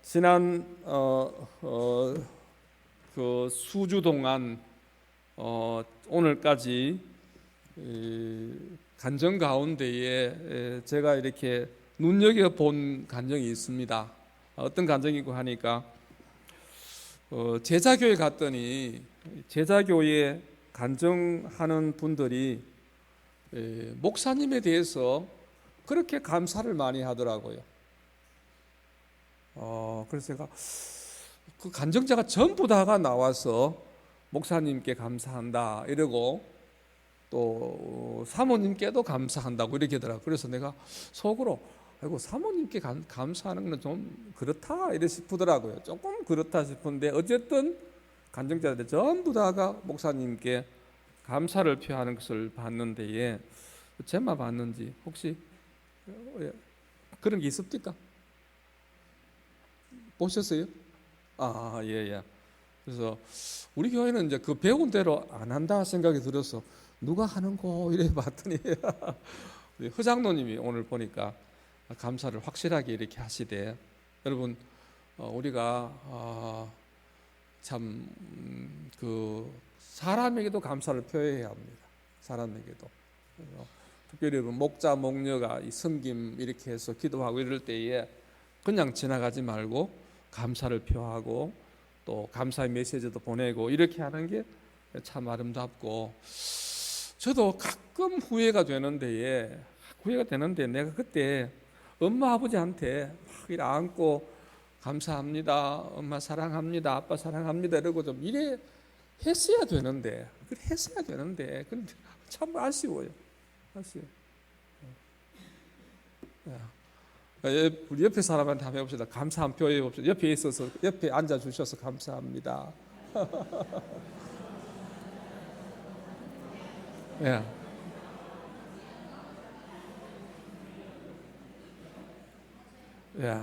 지난 그 수주 동안 오늘까지 간증 가운데에 제가 이렇게 눈여겨본 간증이 있습니다. 어떤 간증이고 하니까 제자교회 갔더니 제자교회 간증하는 분들이 목사님에 대해서 그렇게 감사를 많이 하더라고요. 그래서 제가 그 간증자가 전부 다가 나와서 목사님께 감사한다 이러고 또 사모님께도 감사한다고 이렇게 하더라고요. 그래서 내가 속으로 아이고 사모님께 감사하는 건 좀 그렇다 이래 싶더라고요. 조금 그렇다 싶은데 어쨌든 간증자들 전부 다가 목사님께 감사를 표하는 것을 봤는데 제만 봤는지 혹시 그런 게 있습니까? 보셨어요? 예. 그래서 우리 교회는 이제 그 배운 대로 안 한다 생각이 들어서 누가 하는 거 이래 봤더니 우리 허장로님이 오늘 보니까 감사를 확실하게 이렇게 하시대. 여러분 우리가 참 그 사람에게도 감사를 표해야 합니다. 사람에게도. 특별히 목자 목녀가 이 섬김 이렇게 해서 기도하고 이럴 때에 그냥 지나가지 말고 감사를 표하고 또 감사의 메시지도 보내고 이렇게 하는 게 참 아름답고, 저도 가끔 후회가 되는데 내가 그때 엄마 아버지한테 막 이래 안고 감사합니다, 엄마 사랑합니다, 아빠 사랑합니다 이러고 좀 이래 했어야 되는데 근데 참 아쉬워요. 우리 옆에 사람한테 한번 해봅시다. 감사 한 표 해봅시다. 옆에 있어서 옆에 앉아 주셔서 감사합니다. 예. 예.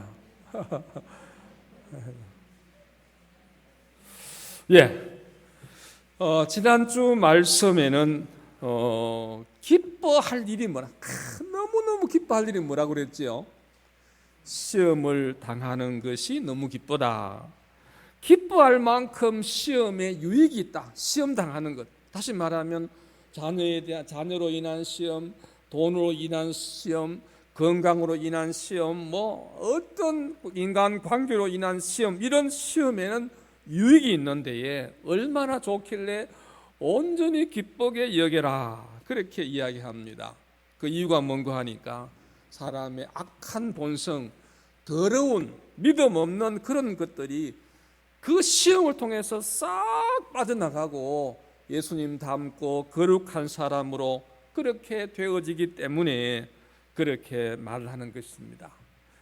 예. 지난주 말씀에는 기뻐할 일이 뭐라, 너무너무 기뻐할 일이 뭐라고 그랬지요? 시험을 당하는 것이 너무 기쁘다. 기뻐할 만큼 시험에 유익이 있다. 시험 당하는 것. 다시 말하면 자녀로 인한 시험, 돈으로 인한 시험, 건강으로 인한 시험, 어떤 인간 관계로 인한 시험, 이런 시험에는 유익이 있는데 얼마나 좋길래 온전히 기쁘게 여겨라 그렇게 이야기합니다. 그 이유가 뭔가 하니까 사람의 악한 본성, 더러운 믿음 없는 그런 것들이 그 시험을 통해서 싹 빠져나가고 예수님 닮고 거룩한 사람으로 그렇게 되어지기 때문에 그렇게 말하는 것입니다.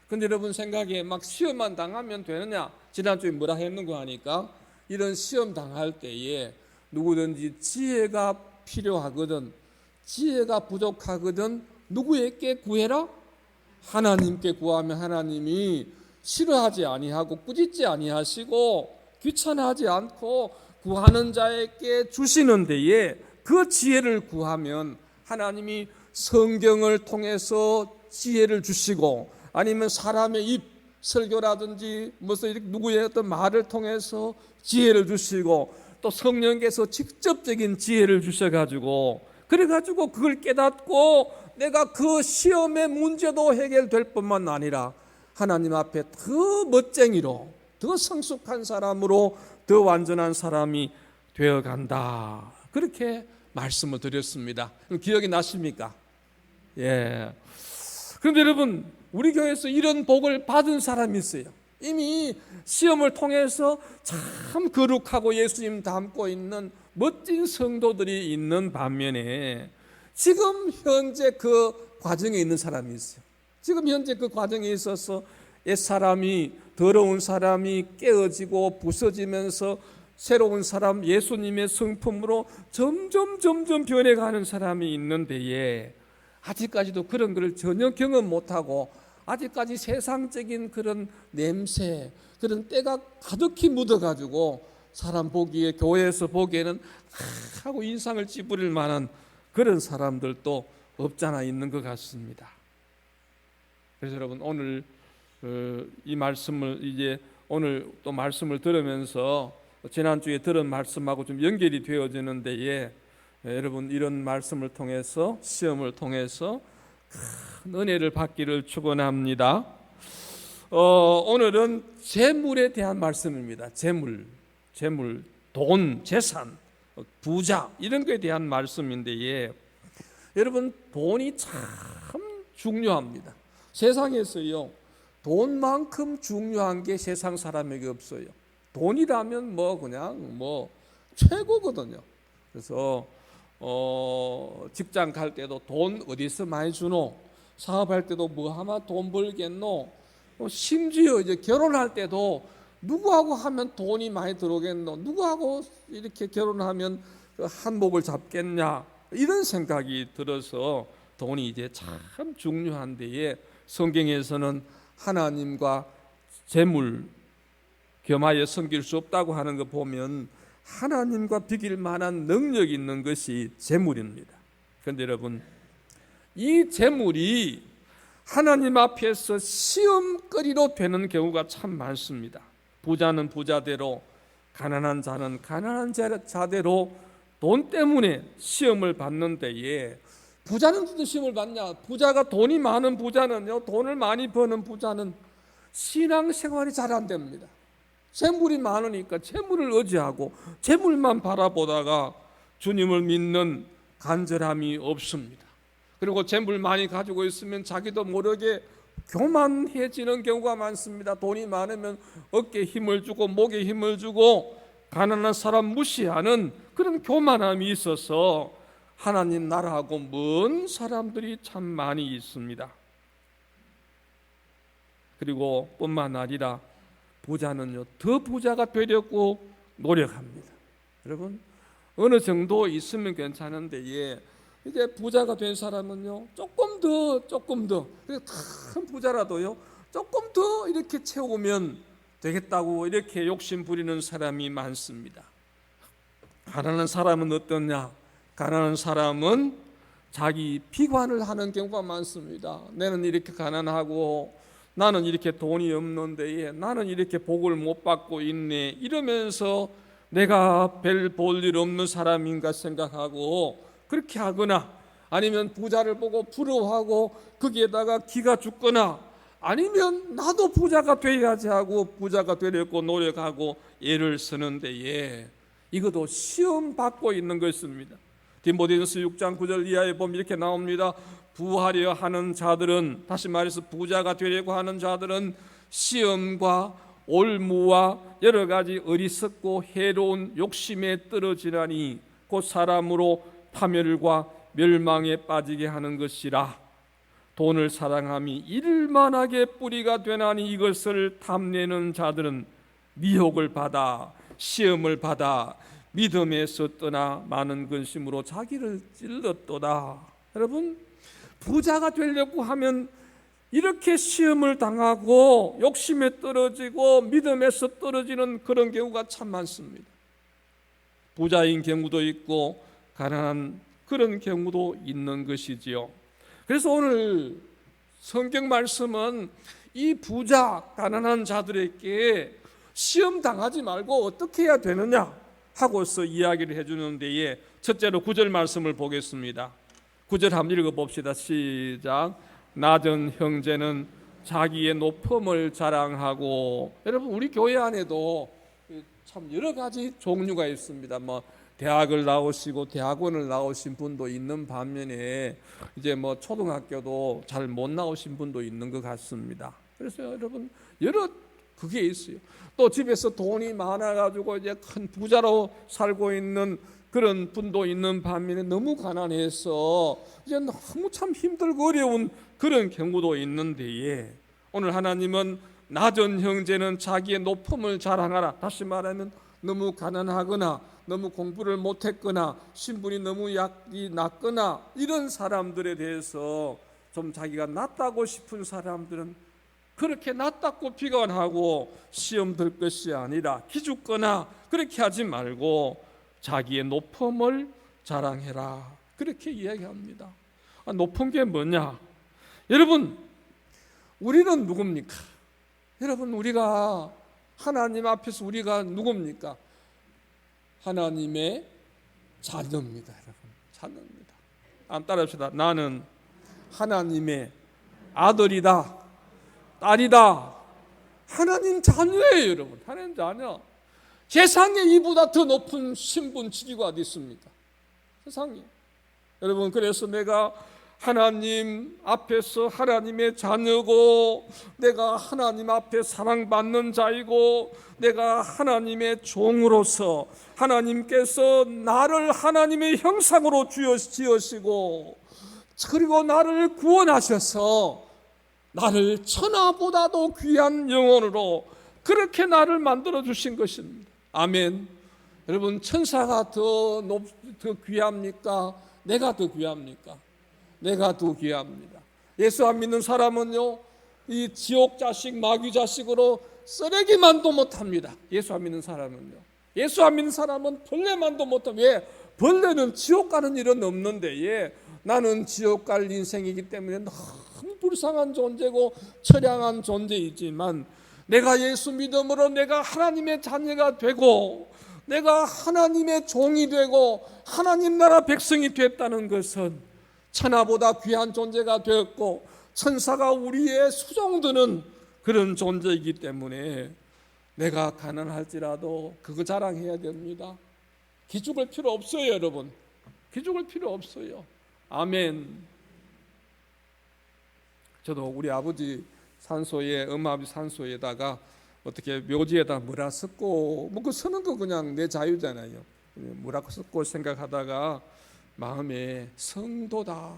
근데 여러분 생각에 막 시험만 당하면 되느냐? 지난주에 뭐라 했는가 하니까 이런 시험 당할 때에 누구든지 지혜가 필요하거든, 지혜가 부족하거든 누구에게 구해라? 하나님께 구하면 하나님이 싫어하지 아니하고 꾸짖지 아니하시고 귀찮아하지 않고 구하는 자에게 주시는 데에 그 지혜를 구하면 하나님이 성경을 통해서 지혜를 주시고 아니면 사람의 입 설교라든지 무슨 누구의 어떤 말을 통해서 지혜를 주시고 또 성령께서 직접적인 지혜를 주셔가지고 그래가지고 그걸 깨닫고 내가 그 시험의 문제도 해결될 뿐만 아니라 하나님 앞에 더 멋쟁이로, 더 성숙한 사람으로, 더 완전한 사람이 되어간다. 그렇게 말씀을 드렸습니다. 기억이 나십니까? 예. 그런데 여러분 우리 교회에서 이런 복을 받은 사람이 있어요. 이미 시험을 통해서 참 거룩하고 예수님 닮고 있는 멋진 성도들이 있는 반면에 지금 현재 그 과정에 있는 사람이 있어요. 지금 현재 그 과정에 있어서 옛사람이, 더러운 사람이 깨어지고 부서지면서 새로운 사람, 예수님의 성품으로 점점 변해가는 사람이 있는데에 아직까지도 그런 것을 전혀 경험 못하고 아직까지 세상적인 그런 냄새, 그런 때가 가득히 묻어가지고 사람 보기에, 교회에서 보기에는 하고 인상을 찌푸릴 만한 그런 사람들도 없잖아 있는 것 같습니다. 그래서 여러분 오늘 이 말씀을 이제 오늘 또 말씀을 들으면서 지난주에 들은 말씀하고 좀 연결이 되어지는데 여러분 이런 말씀을 통해서 시험을 통해서 큰 은혜를 받기를 축원합니다. 오늘은 재물에 대한 말씀입니다. 재물, 돈, 재산, 부자 이런 것에 대한 말씀인데 여러분 돈이 참 중요합니다. 세상에서요 돈만큼 중요한 게 세상 사람에게 없어요. 돈이라면 그냥 최고거든요. 그래서 직장 갈 때도 돈 어디서 많이 주노? 사업할 때도 뭐 하면 돈 벌겠노? 심지어 이제 결혼할 때도 누구하고 하면 돈이 많이 들어오겠노? 누구하고 이렇게 결혼하면 한몫을 잡겠냐? 이런 생각이 들어서 돈이 이제 참 중요한데에 성경에서는 하나님과 재물 겸하여 섬길 수 없다고 하는 거 보면 하나님과 비길 만한 능력이 있는 것이 재물입니다. 그런데 여러분 이 재물이 하나님 앞에서 시험거리로 되는 경우가 참 많습니다. 부자는 부자대로 가난한 자는 가난한 자대로 돈 때문에 시험을 받는 데에 부자는 무슨 시험을 받냐? 부자가 돈이 많은 부자는요, 돈을 많이 버는 부자는 신앙생활이 잘 안 됩니다. 재물이 많으니까 재물을 의지하고 재물만 바라보다가 주님을 믿는 간절함이 없습니다. 그리고 재물 많이 가지고 있으면 자기도 모르게 교만해지는 경우가 많습니다. 돈이 많으면 어깨에 힘을 주고 목에 힘을 주고 가난한 사람 무시하는 그런 교만함이 있어서 하나님 나라하고 먼 사람들이 참 많이 있습니다. 그리고 뿐만 아니라 부자는요 더 부자가 되려고 노력합니다. 여러분 어느 정도 있으면 괜찮은데 이제 부자가 된 사람은요 조금 더 큰 부자라도요 조금 더 이렇게 채우면 되겠다고 이렇게 욕심 부리는 사람이 많습니다. 가난한 사람은 어떠냐? 가난한 사람은 자기 비관을 하는 경우가 많습니다. 나는 이렇게 가난하고 나는 이렇게 돈이 없는데 나는 이렇게 복을 못 받고 있네 이러면서 내가 별 볼 일 없는 사람인가 생각하고 그렇게 하거나 아니면 부자를 보고 부러워하고 거기에다가 기가 죽거나 아니면 나도 부자가 돼야지 하고 부자가 되려고 노력하고 애를 쓰는데 이것도 시험 받고 있는 것입니다. 디모데전서 6장 9절 이하에 보면 이렇게 나옵니다. 부하려 하는 자들은, 다시 말해서 부자가 되려고 하는 자들은 시험과 올무와 여러 가지 어리석고 해로운 욕심에 떨어지라니 곧 사람으로 파멸과 멸망에 빠지게 하는 것이라. 돈을 사랑함이 일만하게 뿌리가 되나니 이것을 탐내는 자들은 미혹을 받아 시험을 받아 믿음에서 떠나 많은 근심으로 자기를 찔렀도다. 여러분 부자가 되려고 하면 이렇게 시험을 당하고 욕심에 떨어지고 믿음에서 떨어지는 그런 경우가 참 많습니다. 부자인 경우도 있고 가난한 그런 경우도 있는 것이지요. 그래서 오늘 성경 말씀은 이 부자 가난한 자들에게 시험 당하지 말고 어떻게 해야 되느냐 하고서 이야기를 해주는 데에 첫째로 9절 말씀을 보겠습니다. 9절 한번 읽어봅시다. 시작. 낮은 형제는 자기의 높음을 자랑하고. 여러분 우리 교회 안에도 참 여러 가지 종류가 있습니다. 대학을 나오시고 대학원을 나오신 분도 있는 반면에 이제 초등학교도 잘 못 나오신 분도 있는 것 같습니다. 그래서 여러분 여러 그게 있어요. 또 집에서 돈이 많아가지고 이제 큰 부자로 살고 있는 그런 분도 있는 반면에 너무 가난해서 이제 너무 참 힘들고 어려운 그런 경우도 있는데 오늘 하나님은 낮은 형제는 자기의 높음을 자랑하라. 다시 말하면 너무 가난하거나 너무 공부를 못했거나 신분이 너무 낮거나 이런 사람들에 대해서 좀 자기가 낫다고 싶은 사람들은 그렇게 낫다고 비관하고 시험 들 것이 아니라 기죽거나 그렇게 하지 말고 자기의 높음을 자랑해라. 그렇게 이야기합니다. 높은 게 뭐냐? 여러분 우리는 누굽니까? 여러분, 우리가 하나님 앞에서 우리가 누굽니까? 하나님의 자녀입니다. 여러분, 자녀입니다. 한번 따라합시다. 나는 하나님의 아들이다, 딸이다. 하나님 자녀예요. 여러분, 하나님 자녀. 세상에 이보다 더 높은 신분 지위가 어디 있습니까? 세상에. 여러분, 그래서 내가 하나님 앞에서 하나님의 자녀고, 내가 하나님 앞에 사랑받는 자이고, 내가 하나님의 종으로서 하나님께서 나를 하나님의 형상으로 지으시고, 그리고 나를 구원하셔서 나를 천하보다도 귀한 영혼으로 그렇게 나를 만들어 주신 것입니다. 아멘. 여러분, 천사가 더 귀합니까? 내가 더 귀합니까? 내가 더 귀합니다. 예수 안 믿는 사람은요, 이 지옥 자식, 마귀 자식으로 쓰레기만도 못합니다. 예수 안 믿는 사람은요. 예수 안 믿는 사람은 벌레만도 못합니다. 왜? 벌레는 지옥 가는 일은 없는데, 예, 나는 지옥 갈 인생이기 때문에 너무 불쌍한 존재고 처량한 존재이지만, 내가 예수 믿음으로 내가 하나님의 자녀가 되고, 내가 하나님의 종이 되고 하나님 나라 백성이 됐다는 것은 천하보다 귀한 존재가 되었고, 천사가 우리의 수종드는 그런 존재이기 때문에 내가 가난할지라도 그거 자랑해야 됩니다. 기죽을 필요 없어요. 여러분, 기죽을 필요 없어요. 아멘. 저도 우리 아버지 산소에, 엄마 산소에다가 어떻게 묘지에다 뭐라 썼고, 뭐 그 쓰는 거 그냥 내 자유잖아요. 뭐라고 썼고 생각하다가 마음에 성도다,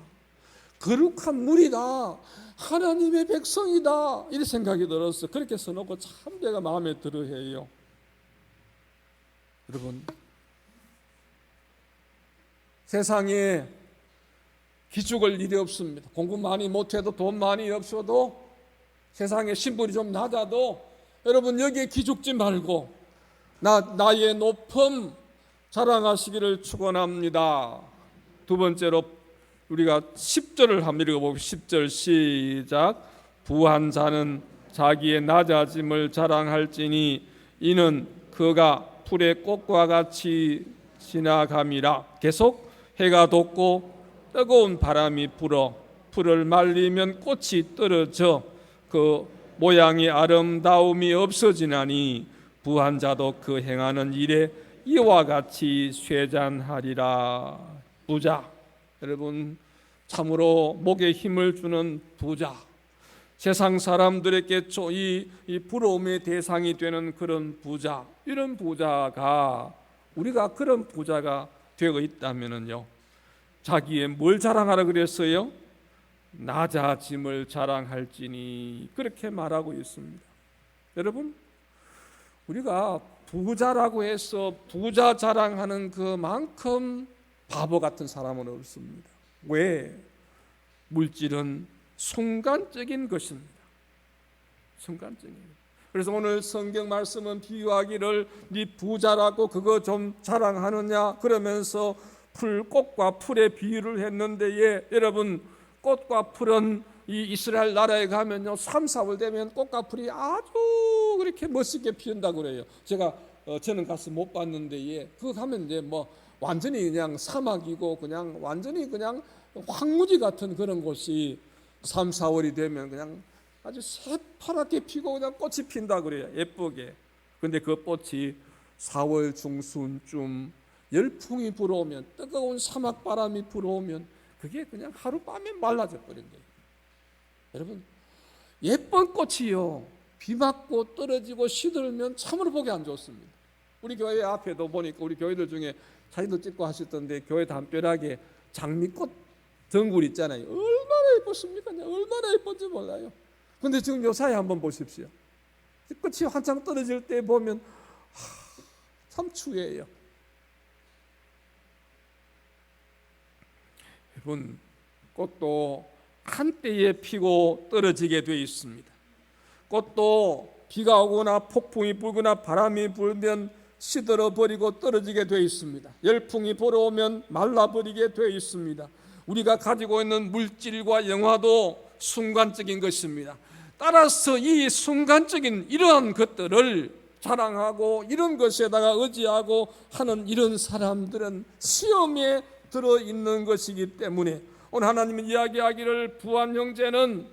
거룩한 무리다, 하나님의 백성이다, 이런 생각이 들었어. 그렇게 써놓고 참 내가 마음에 들어해요. 여러분, 세상에 기죽을 일이 없습니다. 공부 많이 못해도, 돈 많이 없어도, 세상에 신분이 좀 낮아도 여러분, 여기에 기죽지 말고 나의 높음 자랑하시기를 축원합니다. 두 번째로 우리가 10절을 한번 읽어봅시다. 10절 시작. 부한 자는 자기의 낮아짐을 자랑할지니 이는 그가 풀의 꽃과 같이 지나감이라. 계속 해가 돋고 뜨거운 바람이 불어 풀을 말리면 꽃이 떨어져 그 모양이 아름다움이 없어지나니 부한 자도 그 행하는 일에 이와 같이 쇠잔하리라. 부자, 여러분, 참으로 목에 힘을 주는 부자, 세상 사람들에게 이 부러움의 대상이 되는 그런 부자, 이런 부자가, 우리가 그런 부자가 되어 있다면요, 자기의 뭘 자랑하라 그랬어요? 낮아짐을 자랑할지니, 그렇게 말하고 있습니다. 여러분, 우리가 부자라고 해서 부자 자랑하는 그만큼 바보 같은 사람은 없습니다. 왜? 물질은 순간적인 것입니다. 순간적인. 그래서 오늘 성경 말씀은 비유하기를 네 부자라고 그거 좀 자랑하느냐 그러면서 꽃과 풀의 비유를 했는데, 예, 여러분, 꽃과 풀은 이 이스라엘 나라에 가면요, 3, 4월 되면 꽃과 풀이 아주 그렇게 멋있게 피운다고 그래요. 저는 가서 못 봤는데, 예, 그거 가면 이제 뭐 완전히 그냥 사막이고 그냥 완전히 그냥 황무지 같은 그런 곳이 3, 4월이 되면 그냥 아주 새파랗게 피고 그냥 꽃이 핀다 그래요. 예쁘게. 근데 그 꽃이 4월 중순쯤 열풍이 불어오면, 뜨거운 사막 바람이 불어오면 그게 그냥 하룻밤에 말라져 버린 거예요. 여러분, 예쁜 꽃이요, 비 맞고 떨어지고 시들면 참으로 보기 안 좋습니다. 우리 교회 앞에도 보니까 우리 교회들 중에 사진도 찍고 하셨던데, 교회 담벼락에 장미꽃 덩굴 있잖아요. 얼마나 예뻤습니까? 얼마나 예쁜지 몰라요. 근데 지금 요사이 한번 보십시오. 꽃이 한창 떨어질 때 보면 참 추해요. 여러분, 꽃도 한때에 피고 떨어지게 되어 있습니다. 꽃도 비가 오거나 폭풍이 불거나 바람이 불면 시들어 버리고 떨어지게 되어 있습니다. 열풍이 불어오면 말라버리게 되어 있습니다. 우리가 가지고 있는 물질과 영화도 순간적인 것입니다. 따라서 이 순간적인 이러한 것들을 자랑하고 이런 것에다가 의지하고 하는 이런 사람들은 시험에 들어있는 것이기 때문에 오늘 하나님은 이야기하기를 부한 형제는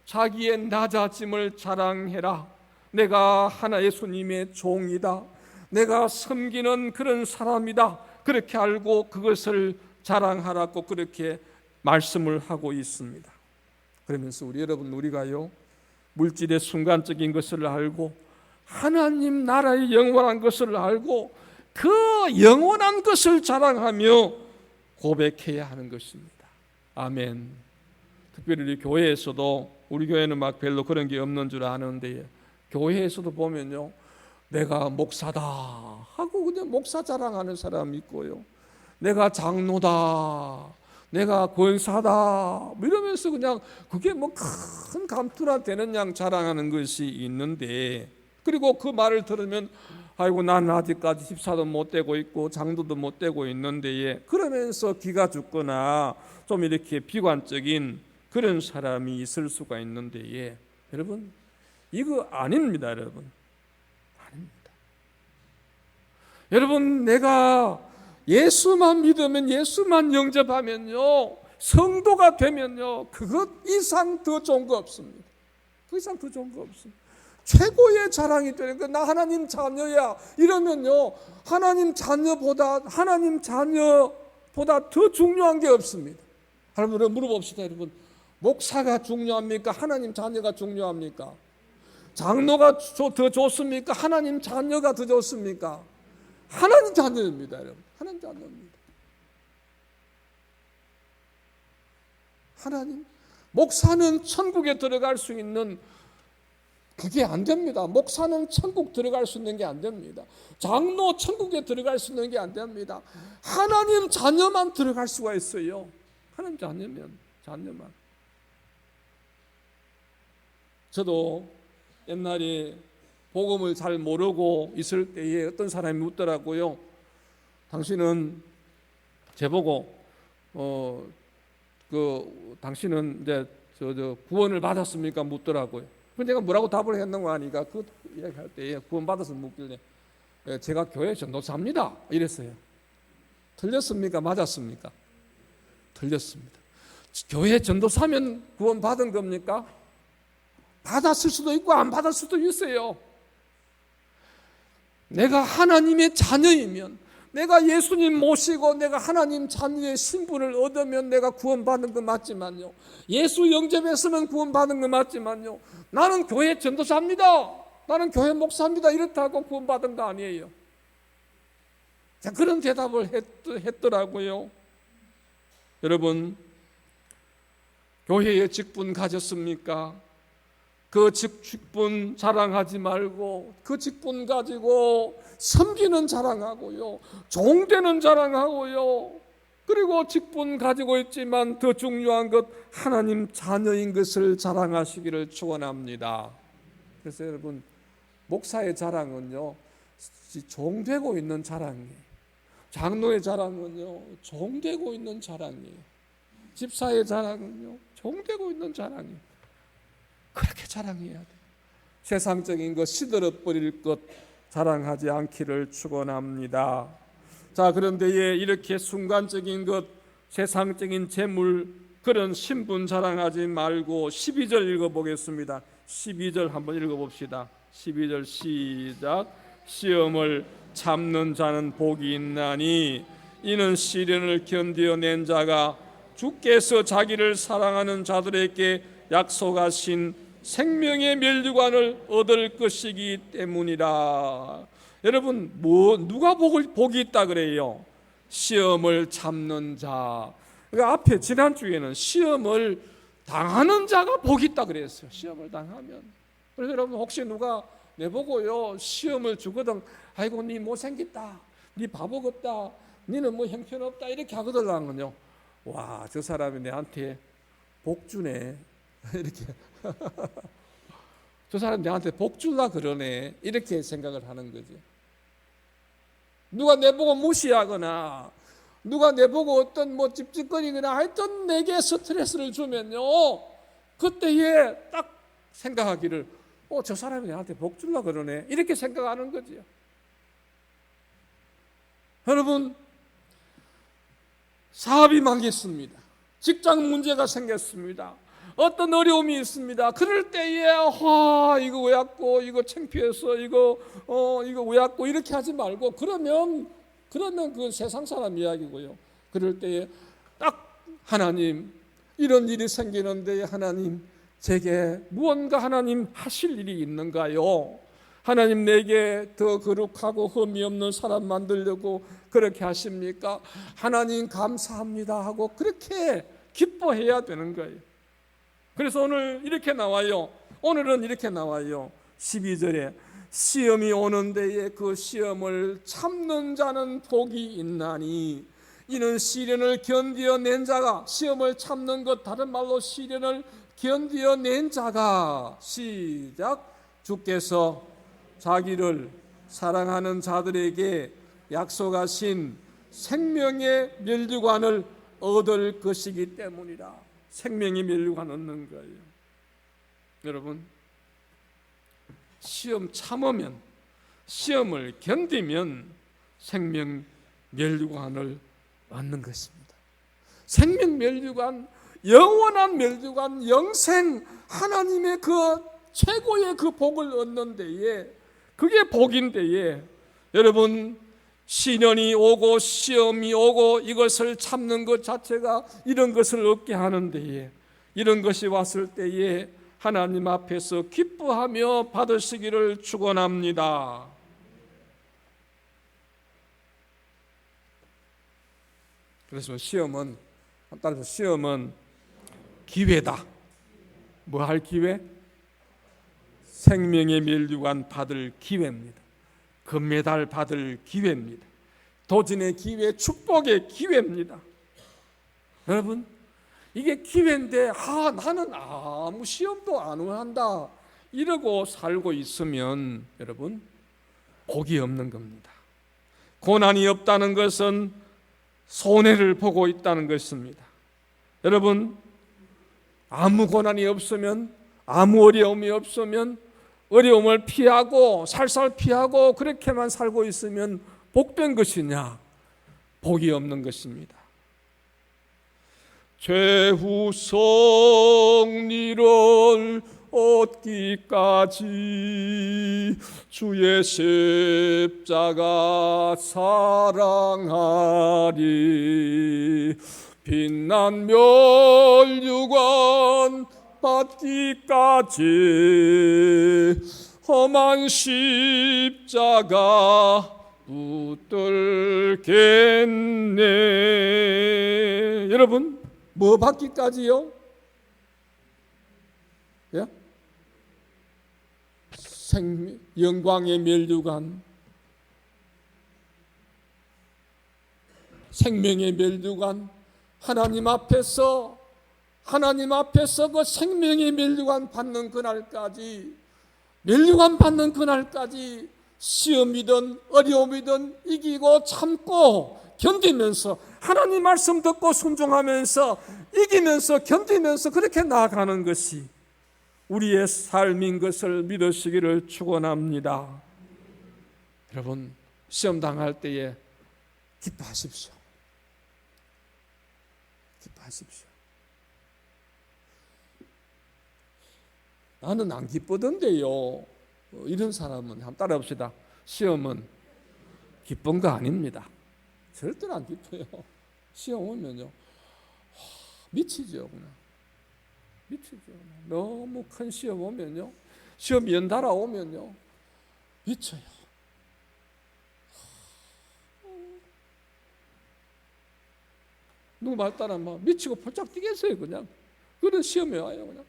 자기의 낮아짐을 자랑해라. 내가 하나 예수님의 종이다. 내가 섬기는 그런 사람이다. 그렇게 알고 그것을 자랑하라고 그렇게 말씀을 하고 있습니다. 그러면서 우리가요 물질의 순간적인 것을 알고 하나님 나라의 영원한 것을 알고 그 영원한 것을 자랑하며 고백해야 하는 것입니다. 아멘. 특별히 우리 교회에서도, 우리 교회는 막 별로 그런 게 없는 줄 아는데 교회에서도 보면요 내가 목사다 하고 그냥 목사 자랑하는 사람이 있고요, 내가 장로다, 내가 권사다 뭐 이러면서 그냥 그게 뭐 큰 감투나 되는 양 자랑하는 것이 있는데, 그리고 그 말을 들으면 아이고 나는 아직까지 집사도 못 되고 있고 장로도 못 되고 있는데, 그러면서 기가 죽거나 좀 이렇게 비관적인 그런 사람이 있을 수가 있는데, 여러분 이거 아닙니다. 여러분 아닙니다. 여러분 내가 예수만 믿으면, 예수만 영접하면요, 성도가 되면요, 그것 이상 더 좋은 거 없습니다. 그 이상 더 좋은 거 없습니다. 최고의 자랑이 되는 거, 나 하나님 자녀야 이러면요, 하나님 자녀보다 더 중요한 게 없습니다. 여러분 물어봅시다. 여러분 목사가 중요합니까? 하나님 자녀가 중요합니까? 장로가 더 좋습니까? 하나님 자녀가 더 좋습니까? 하나님 자녀입니다. 여러분 하나님 자녀입니다. 하나님, 목사는 천국에 들어갈 수 있는 그게 안 됩니다. 목사는 천국 들어갈 수 있는 게 안 됩니다. 장로 천국에 들어갈 수 있는 게 안 됩니다. 하나님 자녀만 들어갈 수가 있어요. 하나님 자녀만. 저도 옛날에 복음을 잘 모르고 있을 때에 어떤 사람이 묻더라고요. 당신은 제보고 당신은 이제 구원을 받았습니까? 묻더라고요. 근데 제가 뭐라고 답을 했는가 하니까 그 이야기할 때에 구원 받았으면 묻길래 제가 교회 전도사입니다 이랬어요. 틀렸습니까? 맞았습니까? 틀렸습니다. 교회 전도사면 구원 받은 겁니까? 받았을 수도 있고 안 받았을 수도 있어요. 내가 하나님의 자녀이면, 내가 예수님 모시고 내가 하나님 자녀의 신분을 얻으면 내가 구원받는 거 맞지만요, 예수 영접했으면 구원받는 거 맞지만요, 나는 교회 전도사입니다, 나는 교회 목사입니다 이렇다고 구원받은 거 아니에요. 자, 그런 대답을 했더라고요. 여러분 교회에 직분 가졌습니까? 그 직분 자랑하지 말고 그 직분 가지고 섬기는 자랑하고요, 종되는 자랑하고요, 그리고 직분 가지고 있지만 더 중요한 것 하나님 자녀인 것을 자랑하시기를 축원합니다. 그래서 여러분 목사의 자랑은요 종되고 있는 자랑이에요. 장로의 자랑은요 종되고 있는 자랑이에요. 집사의 자랑은요 종되고 있는 자랑이에요. 그렇게 자랑해야 돼요. 세상적인 것, 시들어버릴 것 자랑하지 않기를 축원합니다. 자, 그런데 이렇게 순간적인 것, 세상적인 재물, 그런 신분 자랑하지 말고 12절 읽어보겠습니다. 12절 한번 읽어봅시다. 12절 시작. 시험을 참는 자는 복이 있나니 이는 시련을 견디어낸 자가 주께서 자기를 사랑하는 자들에게 약속하신 생명의 면류관을 얻을 것이기 때문이라. 여러분 누가 복이 있다 그래요? 시험을 참는 자. 그러니까 앞에 지난주에는 시험을 당하는 자가 복이 있다 그랬어요. 시험을 당하면. 그래서 여러분 혹시 누가 내보고요 시험을 주거든, 아이고 니 못생겼다, 니 바보 같다, 니는 뭐 형편없다 이렇게 하거든요. 와, 저 사람이 내한테 복 주네 이렇게 저 사람 내한테 복 줄라 그러네 이렇게 생각을 하는 거죠. 누가 내보고 무시하거나 누가 내보고 어떤 뭐 찝찝거리거나 하여튼 내게 스트레스를 주면요, 그때에 딱 생각하기를 저 사람이 나한테 복 줄라 그러네 이렇게 생각하는 거지요. 여러분, 사업이 망했습니다. 직장 문제가 생겼습니다. 어떤 어려움이 있습니다. 그럴 때에 이거 왜 왔고, 이거 창피해서 이거 왜 왔고 이렇게 하지 말고 그러면 그 세상 사람 이야기고요. 그럴 때에 딱 하나님, 이런 일이 생기는데 하나님 제게 무언가 하나님 하실 일이 있는가요? 하나님 내게 더 거룩하고 흠이 없는 사람 만들려고 그렇게 하십니까? 하나님 감사합니다 하고 그렇게 기뻐해야 되는 거예요. 그래서 오늘 이렇게 나와요. 오늘은 이렇게 나와요. 12절에 시험이 오는 데에 그 시험을 참는 자는 복이 있나니 이는 시련을 견디어낸 자가, 시험을 참는 것 다른 말로 시련을 견디어낸 자가, 시작, 주께서 자기를 사랑하는 자들에게 약속하신 생명의 면류관을 얻을 것이기 때문이라. 생명의 면류관 얻는 거예요. 여러분, 시험 참으면, 시험을 견디면 생명 면류관을 얻는 것입니다. 생명 면류관, 영원한 면류관, 영생, 하나님의 그 최고의 그 복을 얻는 데에, 그게 복인데에 여러분, 시련이 오고 시험이 오고 이것을 참는 것 자체가 이런 것을 얻게 하는 데에, 이런 것이 왔을 때에 하나님 앞에서 기뻐하며 받으시기를 축원합니다. 그래서 시험은, 따라서 시험은 기회다. 뭐 할 기회? 생명의 면류관 받을 기회입니다. 금메달 받을 기회입니다. 도전의 기회, 축복의 기회입니다. 여러분, 이게 기회인데 나는 아무 시험도 안 한다 이러고 살고 있으면 여러분 복이 없는 겁니다. 고난이 없다는 것은 손해를 보고 있다는 것입니다. 여러분, 아무 고난이 없으면, 아무 어려움이 없으면 어려움을 피하고 살살 피하고 그렇게만 살고 있으면 복된 것이냐? 복이 없는 것입니다. 최후 승리를 얻기까지 주의 십자가 사랑하리. 빛난 면류관 받기까지 험한 십자가 붙들겠네. 여러분, 뭐 받기까지요? 예? 영광의 면류관, 생명의 면류관, 하나님 앞에서 그 생명의 면류관 받는 그날까지, 면류관 받는 그날까지 시험이든 어려움이든 이기고 참고 견디면서 하나님 말씀 듣고 순종하면서 이기면서 견디면서 그렇게 나아가는 것이 우리의 삶인 것을 믿으시기를 축원합니다. 여러분, 시험 당할 때에 기뻐하십시오. 기뻐하십시오. 나는 안 기쁘던데요. 이런 사람은 한번 따라 봅시다. 시험은 기쁜 거 아닙니다. 절대로 안 기뻐요. 시험 오면요, 미치죠. 그냥 미치죠. 너무 큰 시험 오면요, 시험 연달아 오면요, 미쳐요. 누구 말 따라 막 미치고 폴짝 뛰겠어요. 그냥 그런 시험에 와요. 그냥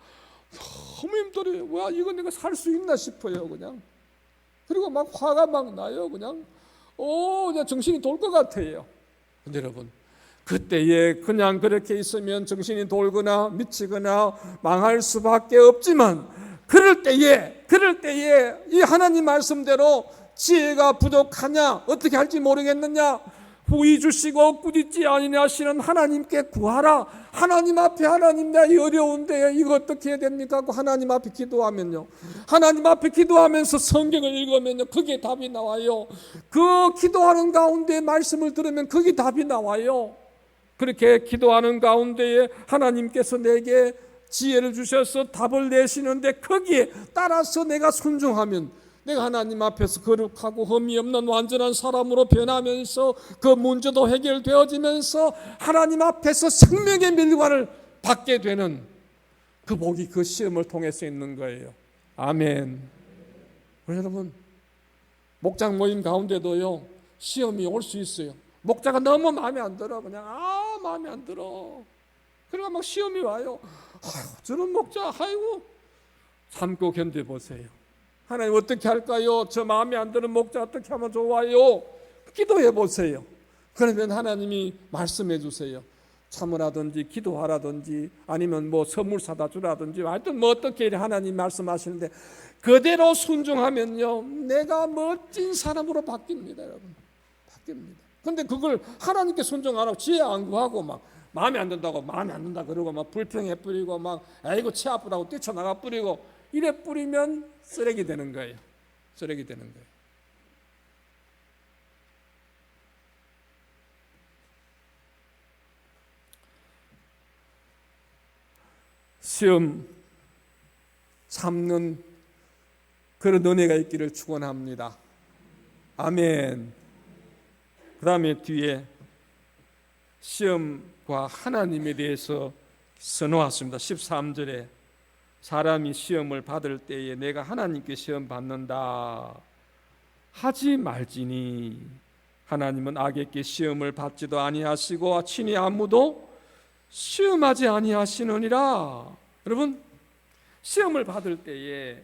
너무 힘들어요. 와, 이거 내가 살 수 있나 싶어요. 그냥. 그리고 막 화가 막 나요. 그냥 그냥 정신이 돌 것 같아요. 근데 여러분, 그때에 그냥 그렇게 있으면 정신이 돌거나 미치거나 망할 수밖에 없지만, 그럴 때에 이 하나님 말씀대로 지혜가 부족하냐, 어떻게 할지 모르겠느냐, 후히 주시고 꾸짖지 아니하시는 하나님께 구하라. 하나님 앞에 하나님 나 어려운데 이거 어떻게 해야 됩니까? 하고 하나님 앞에 기도하면요, 하나님 앞에 기도하면서 성경을 읽으면요 그게 답이 나와요. 그 기도하는 가운데 말씀을 들으면 그게 답이 나와요. 그렇게 기도하는 가운데에 하나님께서 내게 지혜를 주셔서 답을 내시는데 거기에 따라서 내가 순종하면 내가 하나님 앞에서 거룩하고 흠이 없는 완전한 사람으로 변하면서 그 문제도 해결되어지면서 하나님 앞에서 생명의 밀관을 받게 되는 그 복이 그 시험을 통해서 있는 거예요. 아멘. 여러분, 목장 모임 가운데도요 시험이 올 수 있어요. 목자가 너무 마음에 안 들어. 그냥 마음에 안 들어. 그러니까 막 시험이 와요. 저런 목자, 아이고, 참고 견뎌보세요. 하나님 어떻게 할까요? 저 마음에 안 드는 목자 어떻게 하면 좋아요? 기도해 보세요. 그러면 하나님이 말씀해 주세요. 참으라든지 기도하라든지 아니면 뭐 선물 사다 주라든지 하여튼 뭐 어떻게 하나님 말씀하시는데 그대로 순종하면요 내가 멋진 사람으로 바뀝니다. 여러분, 바뀝니다. 근데 그걸 하나님께 순종 안 하고 지혜 안 구하고 막 마음에 안 든다고 마음에 안 든다 그러고 막 불평해 뿌리고 막 아이고 치 아프다고 뛰쳐나가 뿌리고 이래 뿌리면 쓰레기 되는 거예요. 쓰레기 되는 거예요. 시험 참는 그런 은혜가 있기를 축원합니다. 아멘. 그 다음에 뒤에 시험과 하나님에 대해서 써놓았습니다. 13절에 사람이 시험을 받을 때에 내가 하나님께 시험 받는다 하지 말지니 하나님은 악에게 시험을 받지도 아니하시고 친히 아무도 시험하지 아니하시느니라. 여러분, 시험을 받을 때에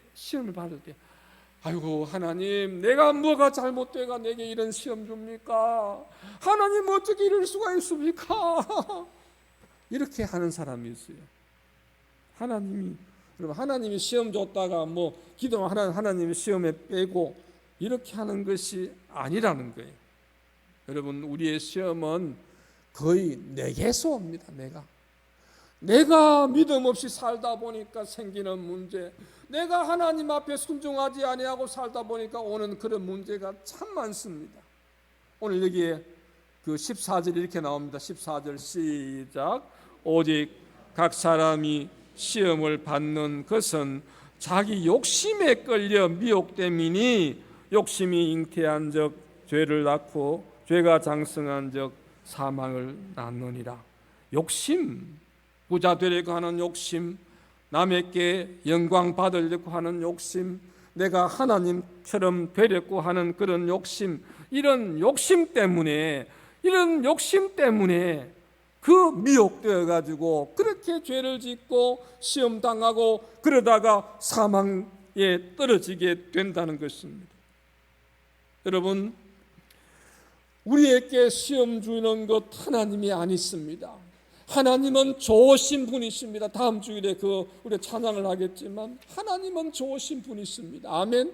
아이고 하나님 내가 뭐가 잘못돼가 내게 이런 시험 줍니까? 하나님 어떻게 이럴 수가 있습니까? 이렇게 하는 사람이 있어요. 하나님이 시험 줬다가 뭐 기도하면 하나님이 시험에 빼고 이렇게 하는 것이 아니라는 거예요. 여러분, 우리의 시험은 거의 내게서 옵니다. 내가 믿음 없이 살다 보니까 생기는 문제, 내가 하나님 앞에 순종하지 아니하고 살다 보니까 오는 그런 문제가 참 많습니다. 오늘 여기에 그 14절 이렇게 나옵니다. 14절 시작. 오직 각 사람이 시험을 받는 것은 자기 욕심에 끌려 미혹됨이니 욕심이 잉태한 적 죄를 낳고 죄가 장성한 적 사망을 낳느니라. 욕심, 부자 되려고 하는 욕심, 남에게 영광 받으려고 하는 욕심, 내가 하나님처럼 되려고 하는 그런 욕심, 이런 욕심 때문에 그 미혹되어 가지고 그렇게 죄를 짓고 시험 당하고 그러다가 사망에 떨어지게 된다는 것입니다. 여러분, 우리에게 시험 주는 것 하나님이 아니십니다. 하나님은 좋으신 분이십니다. 다음 주일에 우리 찬양을 하겠지만 하나님은 좋으신 분이십니다. 아멘.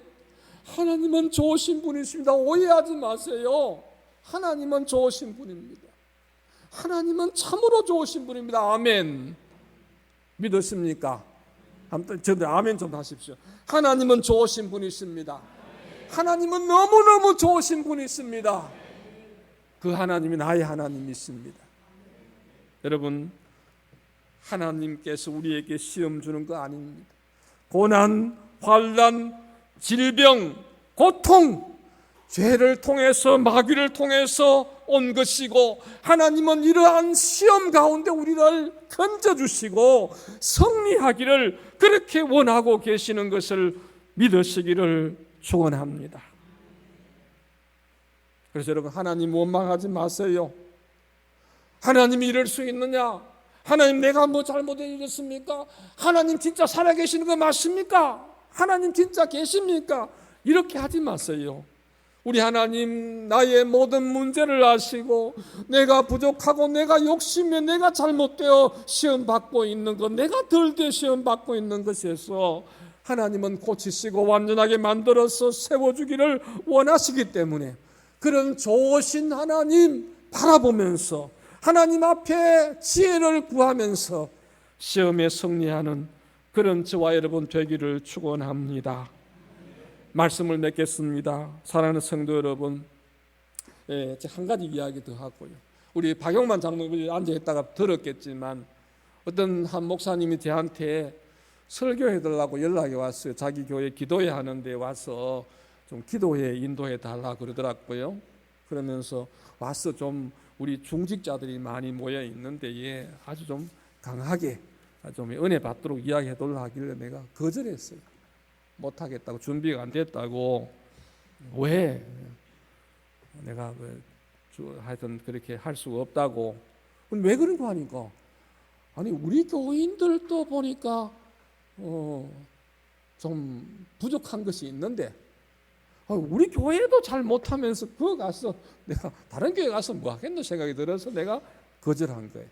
하나님은 좋으신 분이십니다. 오해하지 마세요. 하나님은 좋으신 분입니다. 하나님은 참으로 좋으신 분입니다. 아멘. 믿으십니까? 아무튼 저들 아멘 좀 하십시오. 하나님은 좋으신 분이십니다. 하나님은 너무너무 좋으신 분이십니다. 그 하나님이 나의 하나님이십니다. 여러분, 하나님께서 우리에게 시험 주는 거 아닙니다. 고난, 환난, 질병, 고통, 죄를 통해서 마귀를 통해서 온 것이고 하나님은 이러한 시험 가운데 우리를 건져주시고 승리하기를 그렇게 원하고 계시는 것을 믿으시기를 축원합니다. 그래서 여러분, 하나님 원망하지 마세요. 하나님이 이럴 수 있느냐? 하나님 내가 뭐 잘못해 이랬습니까? 하나님 진짜 살아계시는 거 맞습니까? 하나님 진짜 계십니까? 이렇게 하지 마세요. 우리 하나님 나의 모든 문제를 아시고 내가 부족하고 내가 욕심에 내가 잘못되어 시험받고 있는 것, 내가 덜되 시험받고 있는 것에서 하나님은 고치시고 완전하게 만들어서 세워주기를 원하시기 때문에 그런 좋으신 하나님, 바라보면서 하나님 앞에 지혜를 구하면서 시험에 승리하는 그런 저와 여러분 되기를 축원합니다. 말씀을 맺겠습니다. 사랑하는 성도 여러분, 한 가지 이야기 더 하고요. 우리 박용만 장로님이 앉아있다가 들었겠지만 어떤 한 목사님이 저한테 설교해달라고 연락이 왔어요. 자기 교회 기도회 하는데 와서 좀 기도회 인도해 달라 그러더라고요. 그러면서 와서 좀 우리 중직자들이 많이 모여 있는데 아주 좀 강하게 좀 은혜 받도록 이야기해 달라 하길래 내가 거절했어요. 못하겠다고, 준비가 안 됐다고. 왜? 내가 하여튼 그렇게 할 수가 없다고. 왜 그런 거 하니까, 아니 우리 교인들도 보니까 좀 부족한 것이 있는데 우리 교회도 잘 못하면서 그거 가서 내가 다른 교회 가서 뭐 하겠노 생각이 들어서 내가 거절한 거예요.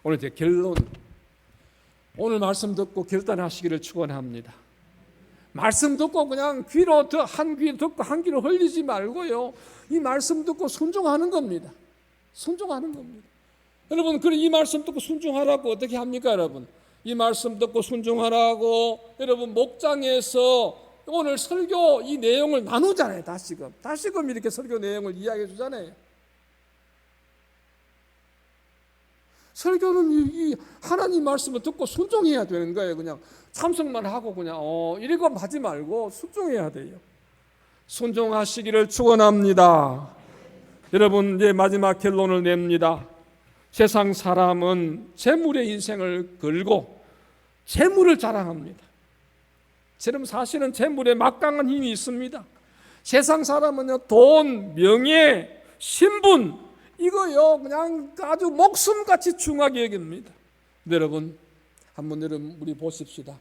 오늘 제 결론, 오늘 말씀 듣고 결단하시기를 축원합니다. 말씀 듣고 그냥 귀로 한 귀 듣고 한 귀로 흘리지 말고요, 이 말씀 듣고 순종하는 겁니다. 순종하는 겁니다. 여러분, 그래 이 말씀 듣고 순종하라고 어떻게 합니까, 여러분? 이 말씀 듣고 순종하라고 여러분 목장에서 오늘 설교 이 내용을 나누잖아요. 다시금 이렇게 설교 내용을 이야기해 주잖아요. 설교는 이 하나님 말씀을 듣고 순종해야 되는 거예요. 그냥 참석만 하고 그냥 이러고 하지 말고 순종해야 돼요. 순종하시기를 축원합니다. 여러분, 이제 마지막 결론을 냅니다. 세상 사람은 재물의 인생을 걸고 재물을 자랑합니다. 저는 사실은 재물에 막강한 힘이 있습니다. 세상 사람은요, 돈, 명예, 신분 이거요 그냥 아주 목숨같이 중하게 여깁니다. 여러분, 한번 우리 보십시다.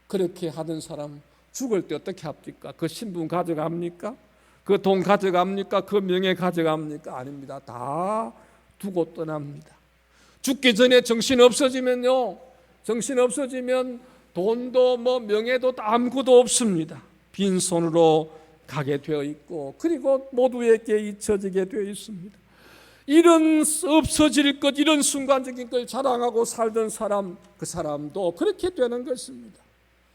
그렇게 하던 사람 죽을 때 어떻게 합니까? 그 신분 가져갑니까? 그 돈 가져갑니까? 그 명예 가져갑니까? 아닙니다. 다 두고 떠납니다. 죽기 전에 정신 없어지면요, 정신 없어지면 돈도 명예도 아무것도 없습니다. 빈손으로 가게 되어 있고, 그리고 모두에게 잊혀지게 되어 있습니다. 이런 없어질 것, 이런 순간적인 걸 자랑하고 살던 사람, 그 사람도 그렇게 되는 것입니다.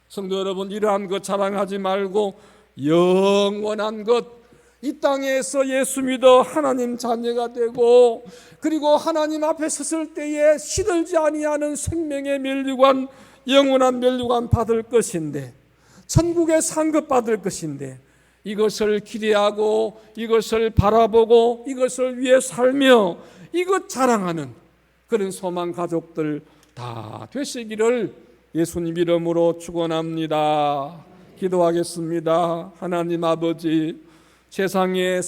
성도 여러분, 이러한 것 자랑하지 말고 영원한 것, 이 땅에서 예수 믿어 하나님 자녀가 되고, 그리고 하나님 앞에 섰을 때에 시들지 아니하는 생명의 면류관, 영원한 면류관 받을 것인데, 천국에 상급 받을 것인데, 이것을 기대하고 이것을 바라보고 이것을 위해 살며 이것 자랑하는 그런 소망 가족들 다 되시기를 예수님 이름으로 축원합니다. 기도하겠습니다. 하나님 아버지, 세상에